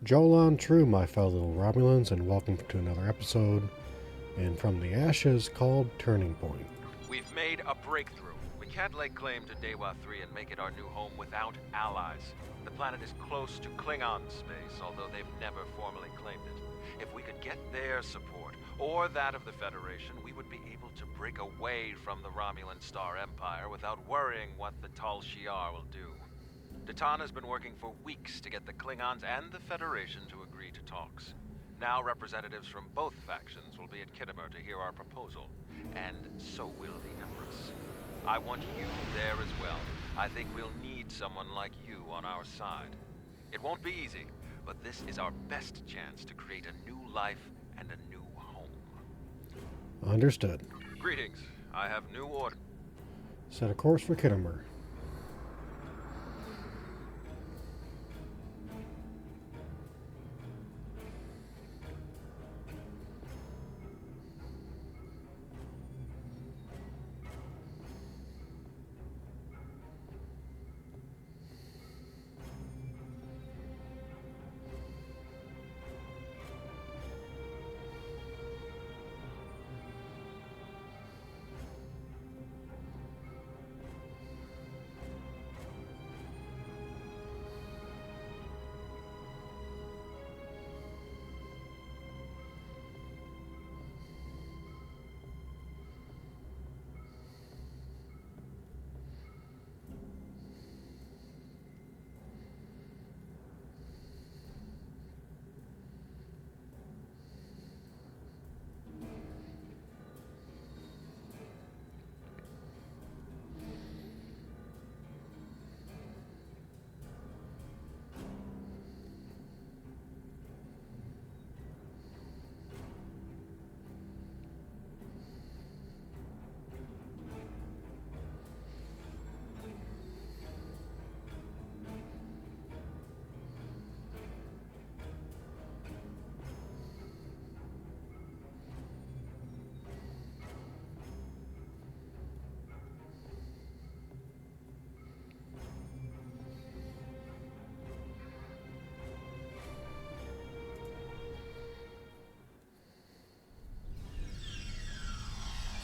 Jolan True, my fellow Romulans, and welcome to another episode and From the Ashes called Turning Point. We've made a breakthrough. We can't lay claim to Dewa 3 and make it our new home without allies. The planet is close to Klingon space, although they've never formally claimed it. If we could get their support, or that of the Federation, we would be able to break away from the Romulan Star Empire without worrying what the Tal Shiar will do. Datan has been working for weeks to get the Klingons and the Federation to agree to talks. Now representatives from both factions will be at Kittimer to hear our proposal, and so will the Empress. I want you there as well. I think we'll need someone like you on our side. It won't be easy, but this is our best chance to create a new life and a new home. Understood. Greetings. I have new order. Set a course for Kittimer.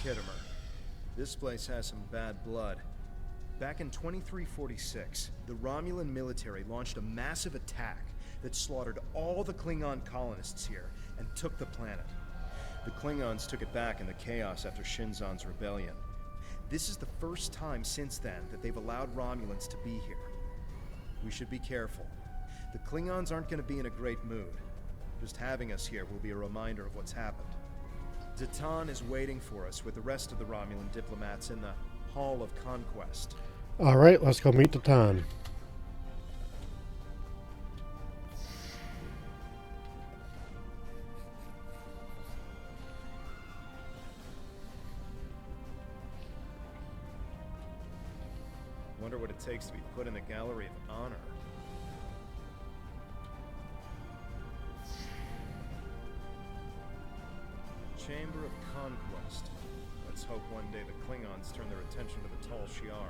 Kittimer. This place has some bad blood. Back in 2346, the Romulan military launched a massive attack that slaughtered all the Klingon colonists here and took the planet. The Klingons took it back in the chaos after Shinzon's rebellion. This is the first time since then that they've allowed Romulans to be here. We should be careful. The Klingons aren't going to be in a great mood. Just having us here will be a reminder of what's happened. Datan is waiting for us with the rest of the Romulan diplomats in the Hall of Conquest. Alright, let's go meet Datan. Wonder what it takes to be put in the Gallery of Honor. Chamber of Conquest. Let's hope one day the Klingons turn their attention to the Tal Shiar.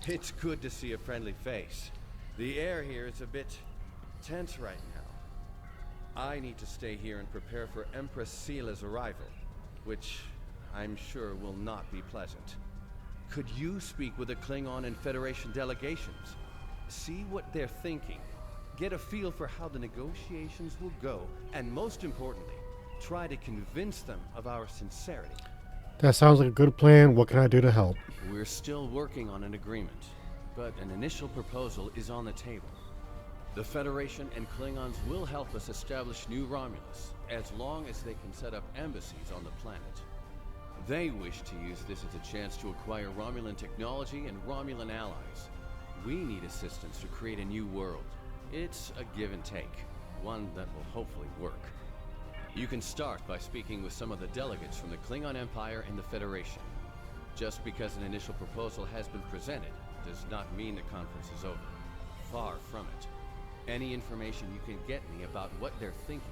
It's good to see a friendly face. The air here is a bit tense right now. I need to stay here and prepare for Empress Seela's arrival, which I'm sure will not be pleasant. Could you speak with the Klingon and Federation delegations? See what they're thinking. Get a feel for how the negotiations will go, and most importantly, try to convince them of our sincerity. That sounds like a good plan. What can I do to help? We're still working on an agreement, but an initial proposal is on the table. The Federation and Klingons will help us establish New Romulus, as long as they can set up embassies on the planet. They wish to use this as a chance to acquire Romulan technology and Romulan allies. We need assistance to create a new world. It's a give and take, one that will hopefully work. You can start by speaking with some of the delegates from the Klingon Empire and the Federation. Just because an initial proposal has been presented does not mean the conference is over. Far from it. Any information you can get me about what they're thinking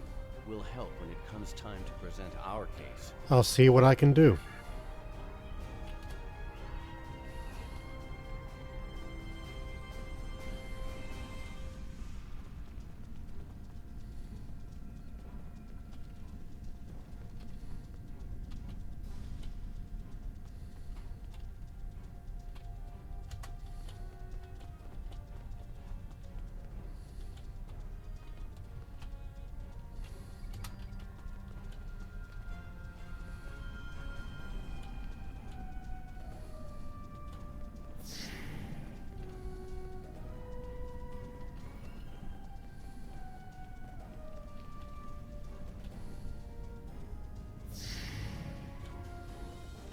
will help when it comes time to present our case. I'll see what I can do.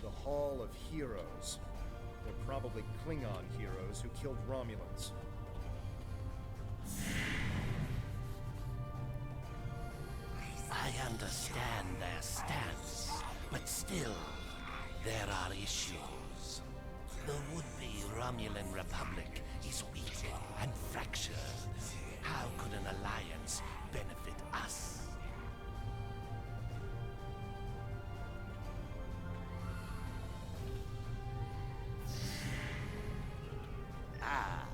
The Hall of Heroes. They're probably Klingon heroes who killed Romulans. I understand their stance, but still, there are issues. The would-be Romulan Republic is weak and fractured. How could an alliance benefit us? Ah,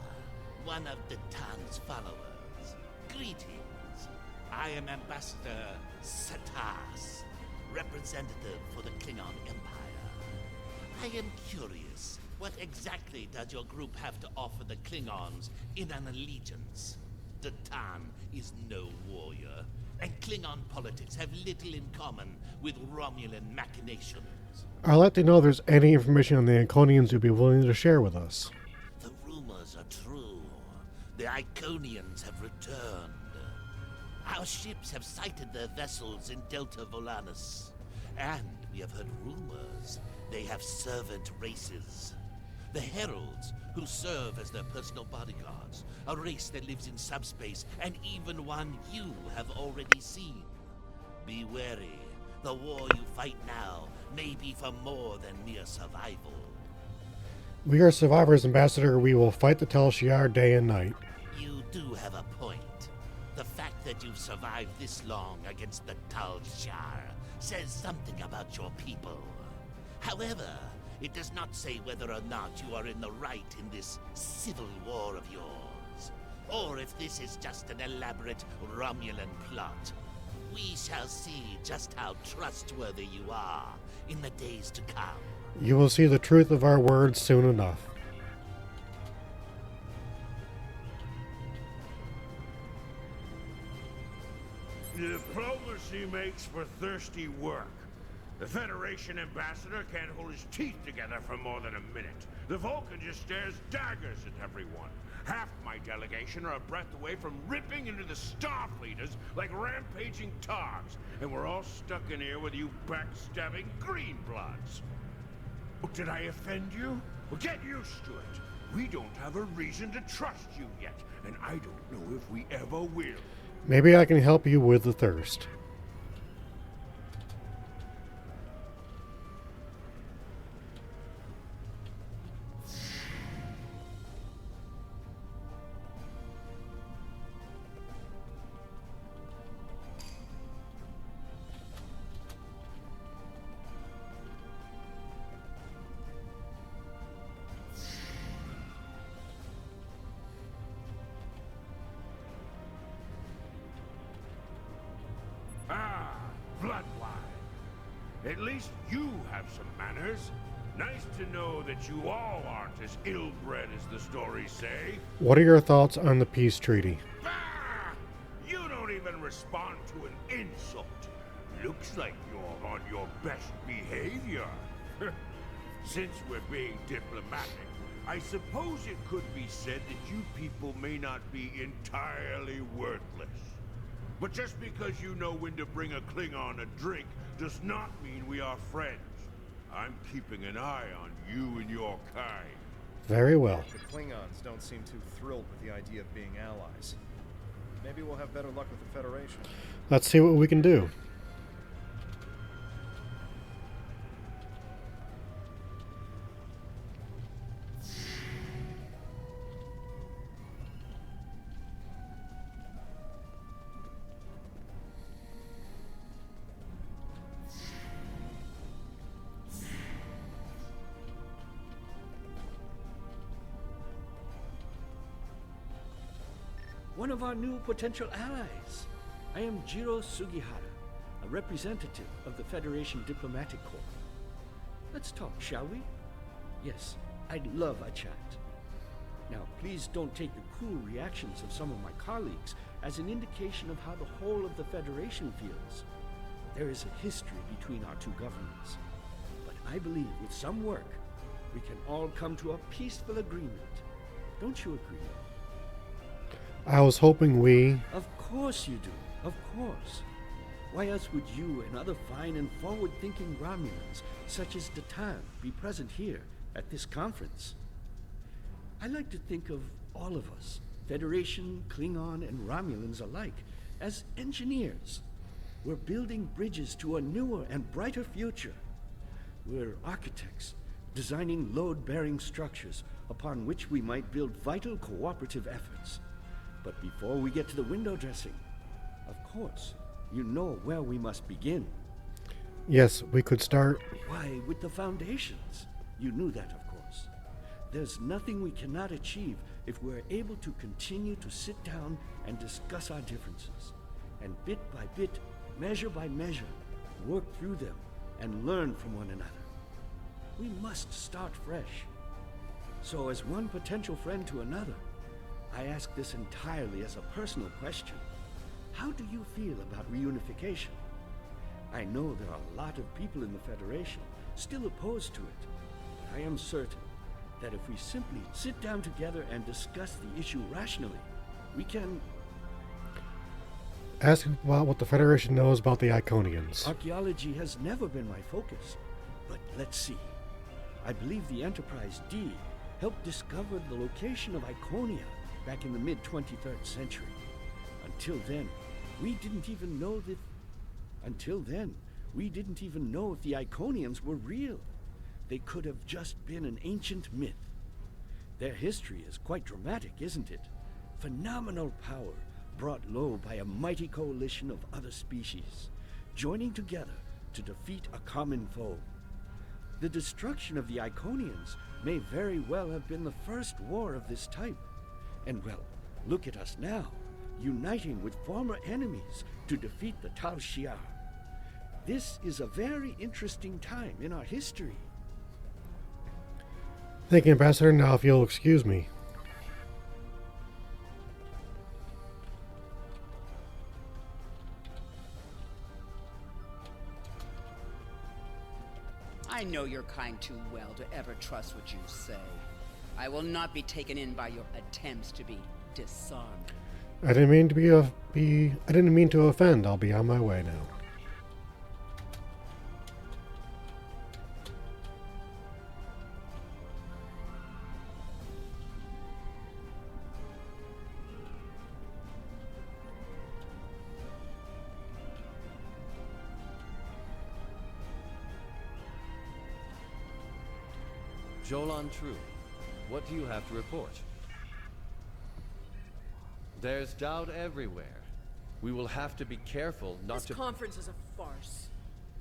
one of the Tan's followers. Greetings. I am Ambassador Satas, representative for the Klingon Empire. I am curious, what exactly does your group have to offer the Klingons in an allegiance? The Tan is no warrior, and Klingon politics have little in common with Romulan machinations. I'd like to know if there's any information on the Iconians you'd be willing to share with us. The rumors are true. The Iconians have returned. Our ships have sighted their vessels in Delta Volanus. And we have heard rumors they have servant races. The Heralds, who serve as their personal bodyguards, a race that lives in subspace, and even one you have already seen. Be wary. The war you fight now may be for more than mere survival. We are survivors, Ambassador. We will fight the Tal Shiar day and night. You do have a point. The fact that you've survived this long against the Tal Shiar says something about your people. However, it does not say whether or not you are in the right in this civil war of yours, or if this is just an elaborate Romulan plot. We shall see just how trustworthy you are in the days to come. You will see the truth of our words soon enough. Diplomacy makes for thirsty work. The Federation ambassador can't hold his teeth together for more than a minute. The Vulcan just stares daggers at everyone. Half my delegation are a breath away from ripping into the Starfleeters like rampaging togs, and we're all stuck in here with you backstabbing greenbloods. Oh, did I offend you? Well, get used to it. We don't have a reason to trust you yet, and I don't know if we ever will. Maybe I can help you with the thirst. Ah, Bloodwine. At least you have some manners. Nice to know that you all aren't as ill-bred as the stories say. What are your thoughts on the peace treaty? Ah! You don't even respond to an insult. Looks like you're on your best behavior. Since we're being diplomatic, I suppose it could be said that you people may not be entirely worthless. But just because you know when to bring a Klingon a drink does not mean we are friends. I'm keeping an eye on you and your kind. Very well. The Klingons don't seem too thrilled with the idea of being allies. Maybe we'll have better luck with the Federation. Let's see what we can do. one of our new potential allies. I am Jiro Sugihara, a representative of the Federation Diplomatic Corps. Let's talk, shall we? Yes, I'd love a chat. Now, please don't take the cool reactions of some of my colleagues as an indication of how the whole of the Federation feels. There is a history between our two governments. But I believe with some work, we can all come to a peaceful agreement. Don't you agree? I was hoping we... Of course you do. Of course. Why else would you and other fine and forward-thinking Romulans, such as Datan, be present here at this conference? I like to think of all of us, Federation, Klingon, and Romulans alike, as engineers. We're building bridges to a newer and brighter future. We're architects, designing load-bearing structures upon which we might build vital cooperative efforts. But before we get to the window dressing, of course, you know where we must begin. Yes, we could start... Why, with the foundations. You knew that, of course. There's nothing we cannot achieve if we're able to continue to sit down and discuss our differences, and bit by bit, measure by measure, work through them and learn from one another. We must start fresh. So as one potential friend to another, I ask this entirely as a personal question. How do you feel about reunification? I know there are a lot of people in the Federation still opposed to it, but I am certain that if we simply sit down together and discuss the issue rationally, we can... Ask about what the Federation knows about the Iconians. Archaeology has never been my focus, but let's see. I believe the Enterprise D helped discover the location of Iconia back in the mid-23rd century. Until then, we didn't even know if the Iconians were real. They could have just been an ancient myth. Their history is quite dramatic, isn't it? Phenomenal power brought low by a mighty coalition of other species, joining together to defeat a common foe. The destruction of the Iconians may very well have been the first war of this type. And well, look at us now, uniting with former enemies to defeat the Tal Shiar. This is a very interesting time in our history. Thank you, Ambassador. Now, if you'll excuse me. I know your kind too well to ever trust what you say. I will not be taken in by your attempts to be disarmed. I didn't mean to offend. I'll be on my way now. Jolan True, what do you have to report? There's doubt everywhere. We will have to be careful not to... This conference is a farce.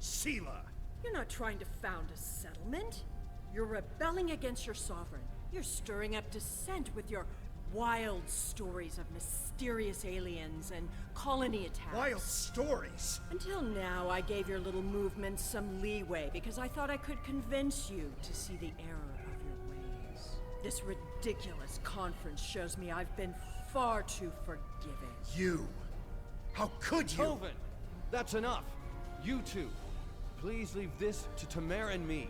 Sela! You're not trying to found a settlement. You're rebelling against your sovereign. You're stirring up dissent with your wild stories of mysterious aliens and colony attacks. Wild stories? Until now, I gave your little movement some leeway because I thought I could convince you to see the error of your ways. This ridiculous conference shows me I've been far too forgiving. You! How could you? Tovin! That's enough! You two! Please leave this to Tamara and me.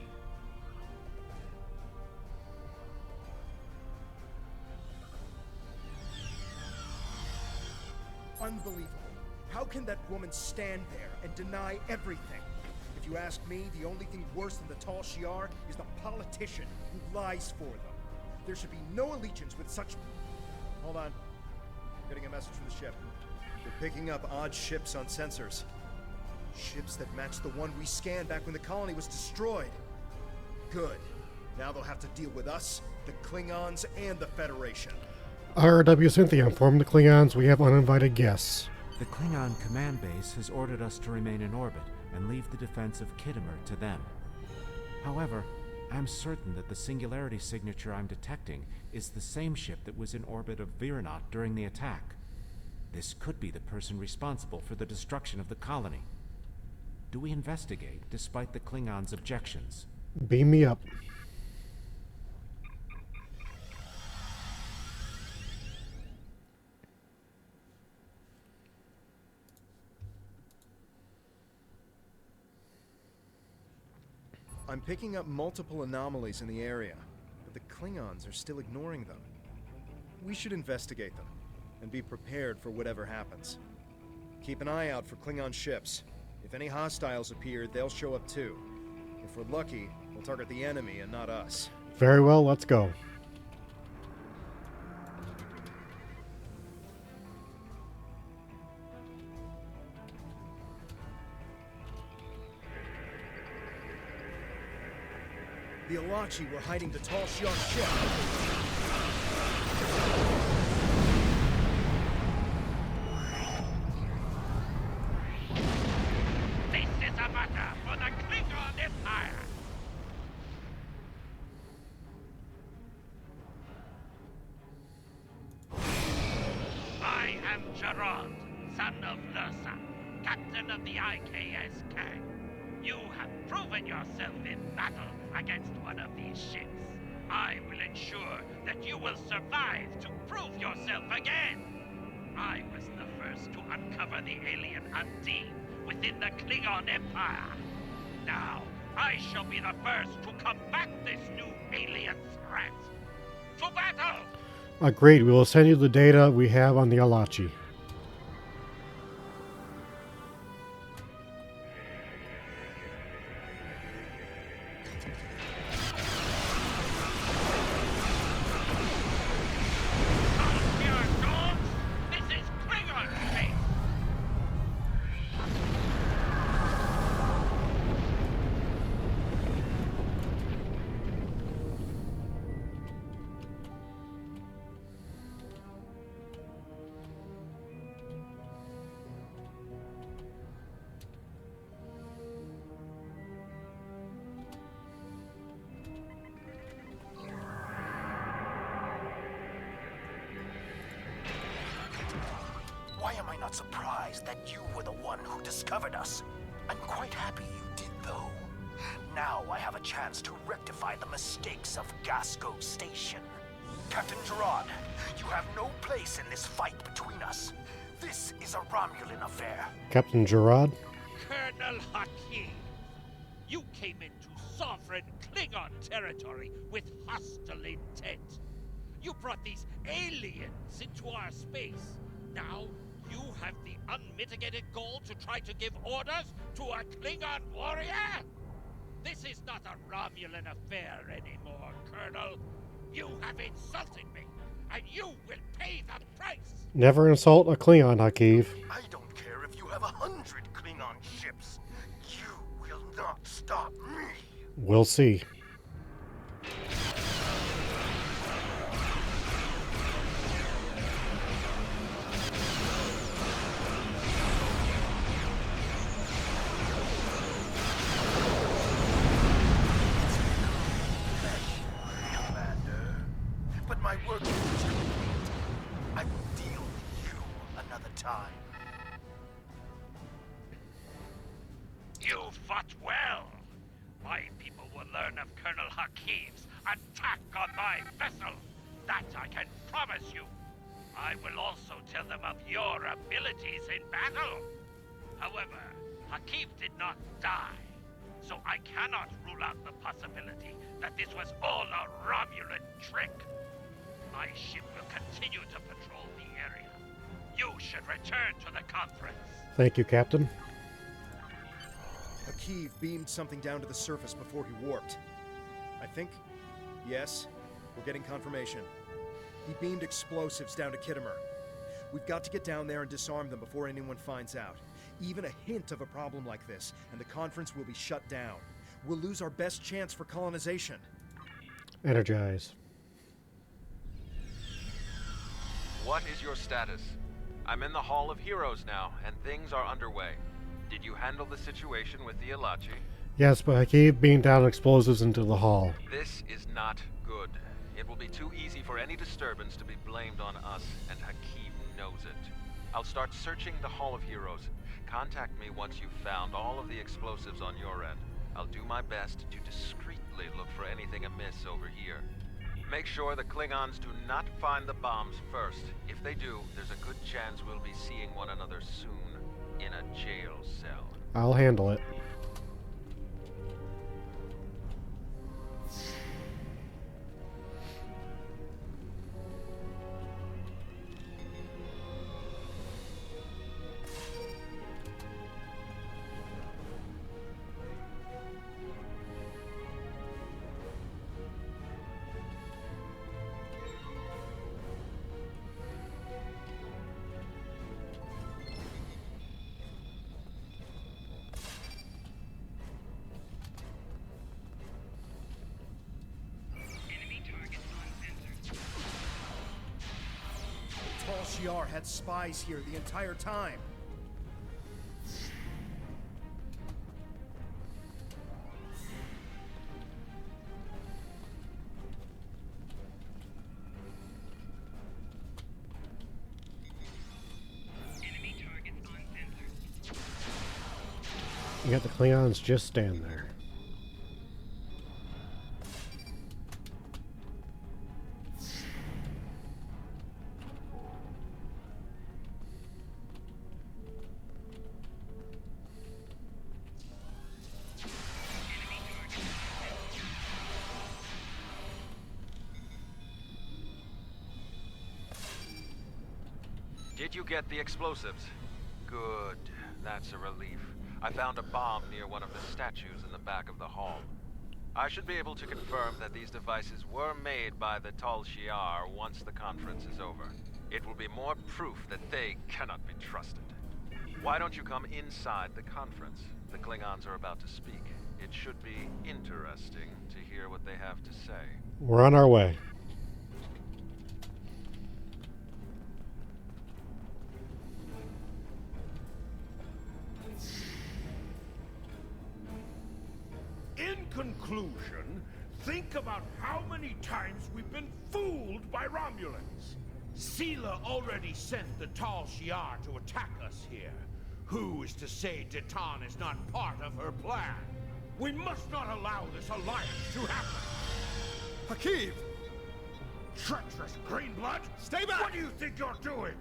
Unbelievable. How can that woman stand there and deny everything? If you ask me, the only thing worse than the Tal Shiar is the politician who lies for them. There should be no allegiance with such... Hold on. Getting a message from the ship. They're picking up odd ships on sensors. Ships that match the one we scanned back when the colony was destroyed. Good. Now they'll have to deal with us, the Klingons, and the Federation. RW Cynthia, inform the Klingons we have uninvited guests. The Klingon command base has ordered us to remain in orbit and leave the defense of Khitomer to them. However, I'm certain that the singularity signature I'm detecting is the same ship that was in orbit of Viranot during the attack. This could be the person responsible for the destruction of the colony. Do we investigate, despite the Klingons' objections? Beam me up. I'm picking up multiple anomalies in the area, but the Klingons are still ignoring them. We should investigate them, and be prepared for whatever happens. Keep an eye out for Klingon ships. If any hostiles appear, they'll show up too. If we're lucky, we'll target the enemy and not us. Very well, let's go. The Alachi were hiding the tall Shi'ar ship. This is a matter for the Klingon Empire! I am Gerard, son of Lursa, captain of the IKSK. You have proven yourself in battle against one of these ships. I will ensure that you will survive to prove yourself again. I was the first to uncover the alien Undine within the Klingon Empire. Now, I shall be the first to combat this new alien threat. To battle! Agreed. We will send you the data we have on the Alachi. Why am I not surprised that you were the one who discovered us? I'm quite happy you did, though. Now I have a chance to rectify the mistakes of Gasco Station. Captain Gerard, you have no place in this fight between us. This is a Romulan affair. Captain Gerard? Colonel Hakim, you came into sovereign Klingon territory with hostile intent. You brought these aliens into our space. Now, you have the unmitigated goal to try to give orders to a Klingon warrior? This is not a Romulan affair anymore, Colonel. You have insulted me, and you will pay the price! Never insult a Klingon, Hakiv. I don't care if you have 100 Klingon ships. You will not stop me. We'll see. My work is complete. I will deal with you another time. You fought well. My people will learn of Colonel Hakim's attack on my vessel. That I can promise you. I will also tell them of your abilities in battle. However, Hakim did not die, so I cannot rule out the possibility that this was all a Romulan trick. My ship will continue to patrol the area. You should return to the conference. Thank you, Captain. Hakiv beamed something down to the surface before he warped. I think? Yes. We're getting confirmation. He beamed explosives down to Kittimer. We've got to get down there and disarm them before anyone finds out. Even a hint of a problem like this, and the conference will be shut down. We'll lose our best chance for colonization. Energize. What is your status? I'm in the Hall of Heroes now, and things are underway. Did you handle the situation with the Alachi? Yes, but Hakiv beamed down explosives into the hall. This is not good. It will be too easy for any disturbance to be blamed on us, and Hakim knows it. I'll start searching the Hall of Heroes. Contact me once you've found all of the explosives on your end. I'll do my best to discreetly look for anything amiss over here. Make sure the Klingons do not find the bombs first. If they do, there's a good chance we'll be seeing one another soon in a jail cell. I'll handle it. Tal Shiar had spies here the entire time. You got the Klingons just stand there. Did you get the explosives? Good. That's a relief. I found a bomb near one of the statues in the back of the hall. I should be able to confirm that these devices were made by the Tal Shiar once the conference is over. It will be more proof that they cannot be trusted. Why don't you come inside the conference? The Klingons are about to speak. It should be interesting to hear what they have to say. We're on our way. In conclusion, think about how many times we've been fooled by Romulans. Sela already sent the Tal Shiar to attack us here. Who is to say Detan is not part of her plan? We must not allow this alliance to happen. Hakim! Treacherous Greenblood! Stay back! What do you think you're doing?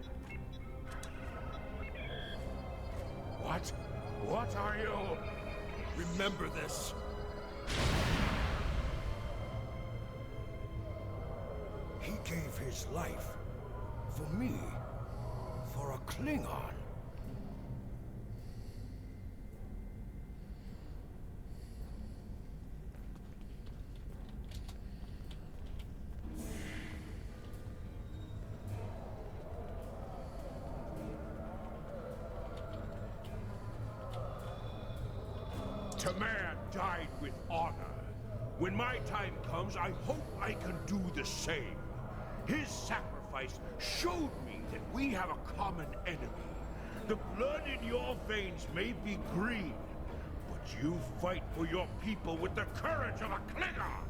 What? What are you? Remember this. He gave his life for me, for a Klingon. Tamer died with honor. When my time comes, I hope I can do the same. His sacrifice showed me that we have a common enemy. The blood in your veins may be green, but you fight for your people with the courage of a Klingon.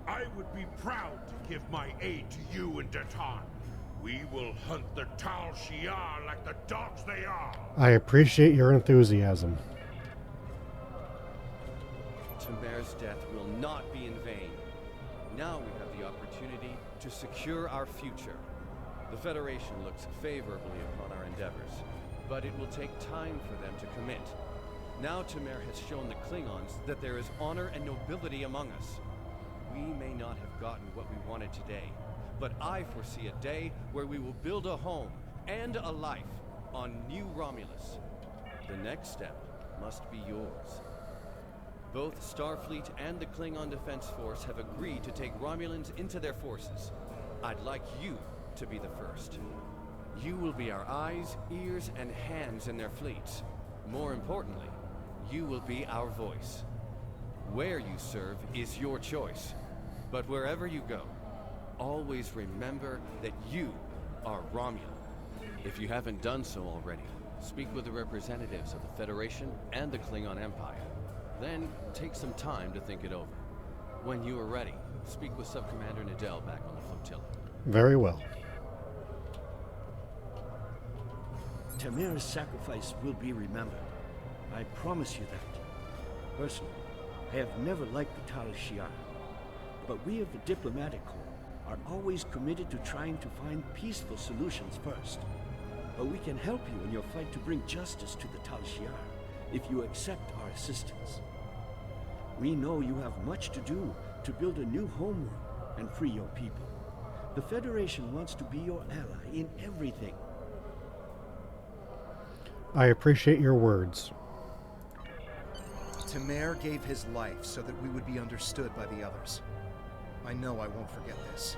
I would be proud to give my aid to you and Detan. We will hunt the Tal Shiar like the dogs they are. I appreciate your enthusiasm. Tamer's death will not be in vain. Now we have the opportunity to secure our future. The Federation looks favorably upon our endeavors, but it will take time for them to commit. Now Tamer has shown the Klingons that there is honor and nobility among us. We may not have gotten what we wanted today, but I foresee a day where we will build a home and a life on New Romulus. The next step must be yours. Both Starfleet and the Klingon Defense Force have agreed to take Romulans into their forces. I'd like you to be the first. You will be our eyes, ears, and hands in their fleets. More importantly, you will be our voice. Where you serve is your choice. But wherever you go, always remember that you are Romulan. If you haven't done so already, speak with the representatives of the Federation and the Klingon Empire. Then take some time to think it over. When you are ready, speak with Sub-Commander Nadell back on the flotilla. Very well. Tamir's sacrifice will be remembered. I promise you that. Personally, I have never liked the Tal Shiar, but we of the Diplomatic Corps are always committed to trying to find peaceful solutions first. But we can help you in your fight to bring justice to the Tal Shiar if you accept our assistance. We know you have much to do to build a new homeworld and free your people. The Federation wants to be your ally in everything. I appreciate your words. Tamir gave his life so that we would be understood by the others. I know I won't forget this.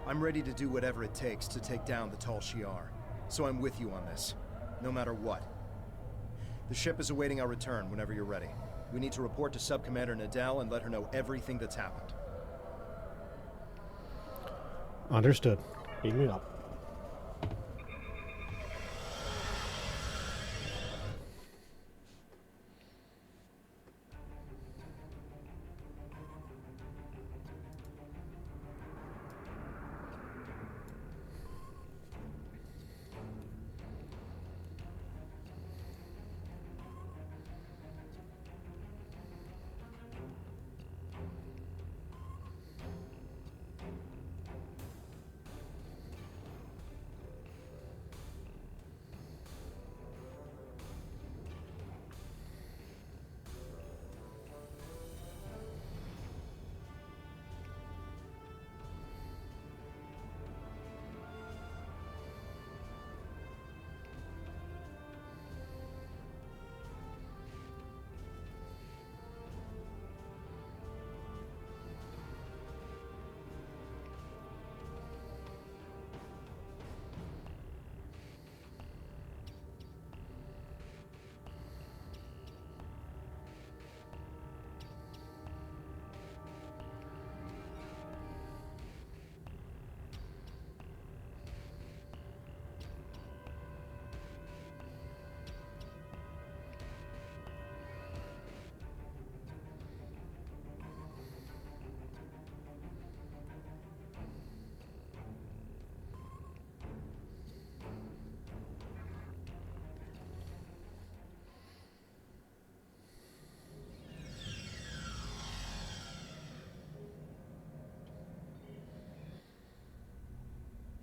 I'm ready to do whatever it takes to take down the Tal Shiar, so I'm with you on this, no matter what. The ship is awaiting our return whenever you're ready. We need to report to Sub-Commander Nadell and let her know everything that's happened. Understood. Beam me up.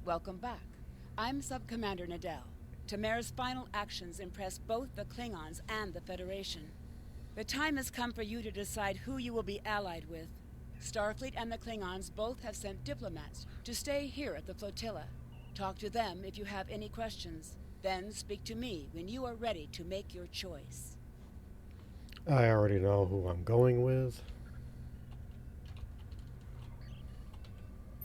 Welcome back. I'm Sub-Commander Nadell. Tamir's final actions impressed both the Klingons and the Federation. The time has come for you to decide who you will be allied with. Starfleet and the Klingons both have sent diplomats to stay here at the flotilla. Talk to them if you have any questions. Then speak to me when you are ready to make your choice. I already know who I'm going with.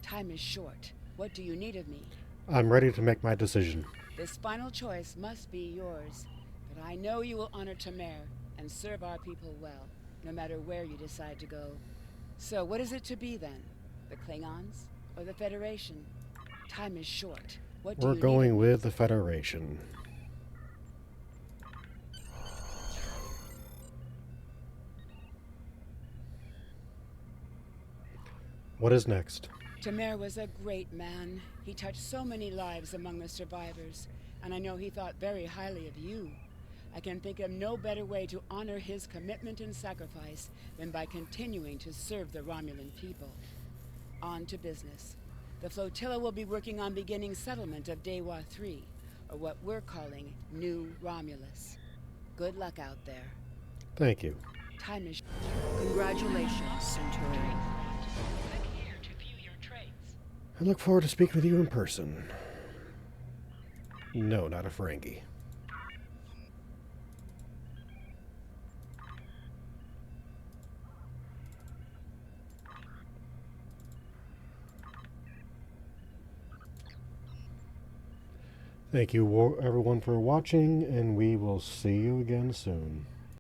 Time is short. What do you need of me? I'm ready to make my decision. This final choice must be yours, but I know you will honor Tamir and serve our people well, no matter where you decide to go. So what is it to be then? The Klingons or the Federation? Time is short. What do We're you going need? with the Federation. What is next? Tamir was a great man. He touched so many lives among the survivors, and I know he thought very highly of you. I can think of no better way to honor his commitment and sacrifice than by continuing to serve the Romulan people. On to business. The flotilla will be working on beginning settlement of Dewa 3, or what we're calling New Romulus. Good luck out there. Thank you. Time is... Congratulations, Centurion. I look forward to speaking with you in person. No, not a Ferengi. Thank you, everyone, for watching, and we will see you again soon.